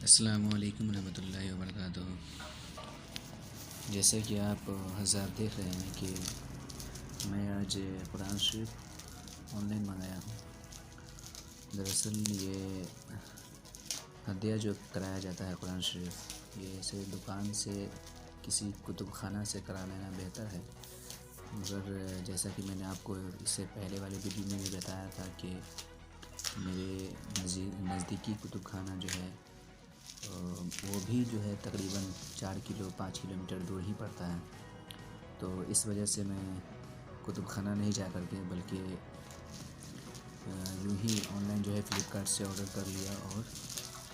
السلام علیکم ورحمۃ اللہ وبرکاتہ۔ جیسا کہ آپ حضرات دیکھ رہے ہیں کہ میں آج قرآن شریف آن لائن منگایا ہوں۔ دراصل یہ ہدیہ جو کرایا جاتا ہے قرآن شریف، یہ اسے دکان سے کسی کتب خانہ سے کرا لینا بہتر ہے، مگر جیسا کہ میں نے آپ کو اس سے پہلے والے ویڈیو میں بھی بتایا تھا کہ میرے نزدیکی کتب خانہ جو ہے وہ بھی جو ہے تقریباً 4 کلو 5 کلومیٹر دور ہی پڑتا ہے، تو اس وجہ سے میں کتب خانہ نہیں جا کر کے بلکہ یوں ہی آن لائن جو ہے فلپکارٹ سے آرڈر کر لیا اور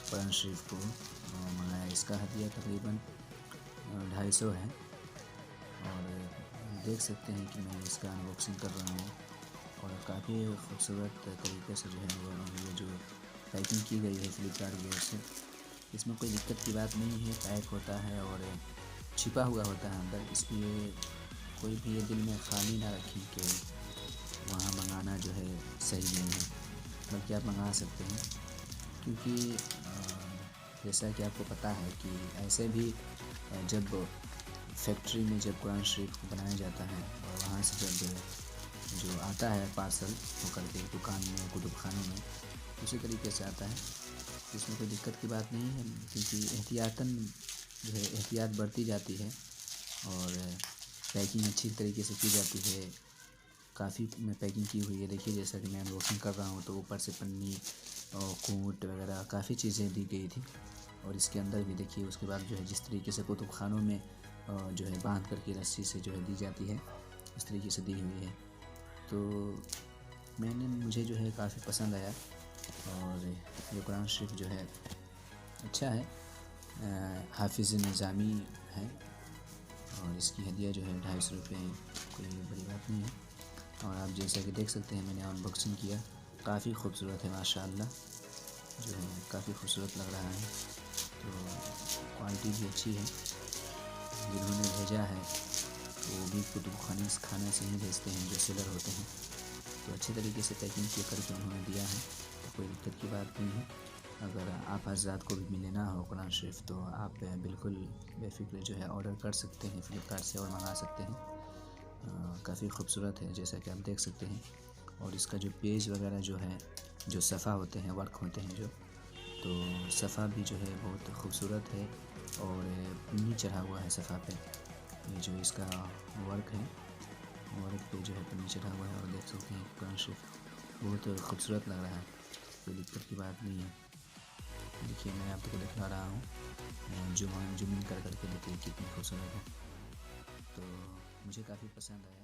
قرآن شریف کو منگایا۔ اس کا ہدیہ تقریباً 250 ہے، اور دیکھ سکتے ہیں کہ میں اس کا انباکسنگ کر رہا ہوں، اور کافی خوبصورت طریقے سے جو ہے وہ یہ جو پیکنگ کی گئی ہے فلپکارٹ کی اور سے، اس میں کوئی دقت کی بات نہیں ہے۔ پیک ہوتا ہے اور چھپا ہوا ہوتا ہے اندر، اس لیے کوئی بھی یہ دل میں خامی نہ رکھیں کہ وہاں منگانا جو ہے صحیح نہیں ہے، بلکہ آپ منگا سکتے ہیں، کیونکہ جیسا کہ آپ کو پتہ ہے کہ ایسے بھی جب فیکٹری میں جب قرآن شریف کو بنایا جاتا ہے اور وہاں سے جب جو آتا ہے پارسل ہو کر کے دکان میں کتب خانے میں، اسی طریقے سے آتا ہے، اس میں کوئی دقت کی بات نہیں ہے، کیونکہ احتیاطاً جو ہے احتیاط برتی جاتی ہے اور پیکنگ اچھی طریقے سے کی جاتی ہے۔ کافی میں پیکنگ کی ہوئی ہے، دیکھیے جیسا کہ میں انباکسنگ کر رہا ہوں تو اوپر سے پنی اور کوٹ وغیرہ کافی چیزیں دی گئی تھی، اور اس کے اندر بھی دیکھیے اس کے بعد جو ہے جس طریقے سے کتب خانوں میں جو ہے باندھ کر کے رسی سے جو ہے دی جاتی ہے، اس طریقے سے دی ہوئی ہے، تو مجھے جو ہے کافی پسند آیا، اور یہ قرآن شریف جو ہے اچھا ہے، حافظ نظامی ہے، اور اس کی ہدیہ جو ہے 250 روپے، کوئی بڑی بات نہیں ہے، اور آپ جیسا کہ دیکھ سکتے ہیں میں نے انباکسنگ کیا، کافی خوبصورت ہے ماشاءاللہ، جو ہے کافی خوبصورت لگ رہا ہے، تو کوالٹی بھی اچھی ہے، جنہوں نے بھیجا ہے وہ بھی کتب خانہ سے ہی بھیجتے ہیں جو سیلر ہوتے ہیں، تو اچھے طریقے سے پیکنگ کی کر کے انہوں نے دیا ہے، تو کوئی دقت کی بات نہیں ہے۔ اگر آپ حضرات کو بھی لینا ہو قرآن شریف تو آپ بالکل بے فکر جو ہے آرڈر کر سکتے ہیں فلپکارٹ سے اور منگا سکتے ہیں، کافی خوبصورت ہے جیسا کہ آپ دیکھ سکتے ہیں، اور اس کا جو پیج وغیرہ جو ہے، جو صفحہ ہوتے ہیں، ورک ہوتے ہیں جو، تو صفحہ بھی جو ہے بہت خوبصورت ہے، اور پنی چڑھا ہوا ہے صفحہ پہ، یہ جو اس کا ورک ہے، ورک پہ جو ہے پنی چڑھا ہوا ہے، اور دیکھ سکتے ہیں قرآن شریف بہت خوبصورت لگ رہا ہے، کوئی دقت کی بات نہیں ہے۔ دیکھیے میں آپ کو دکھا رہا ہوں، زوم ان کر کے دیکھیے کتنی خوبصورت ہے، تو مجھے کافی پسند آیا۔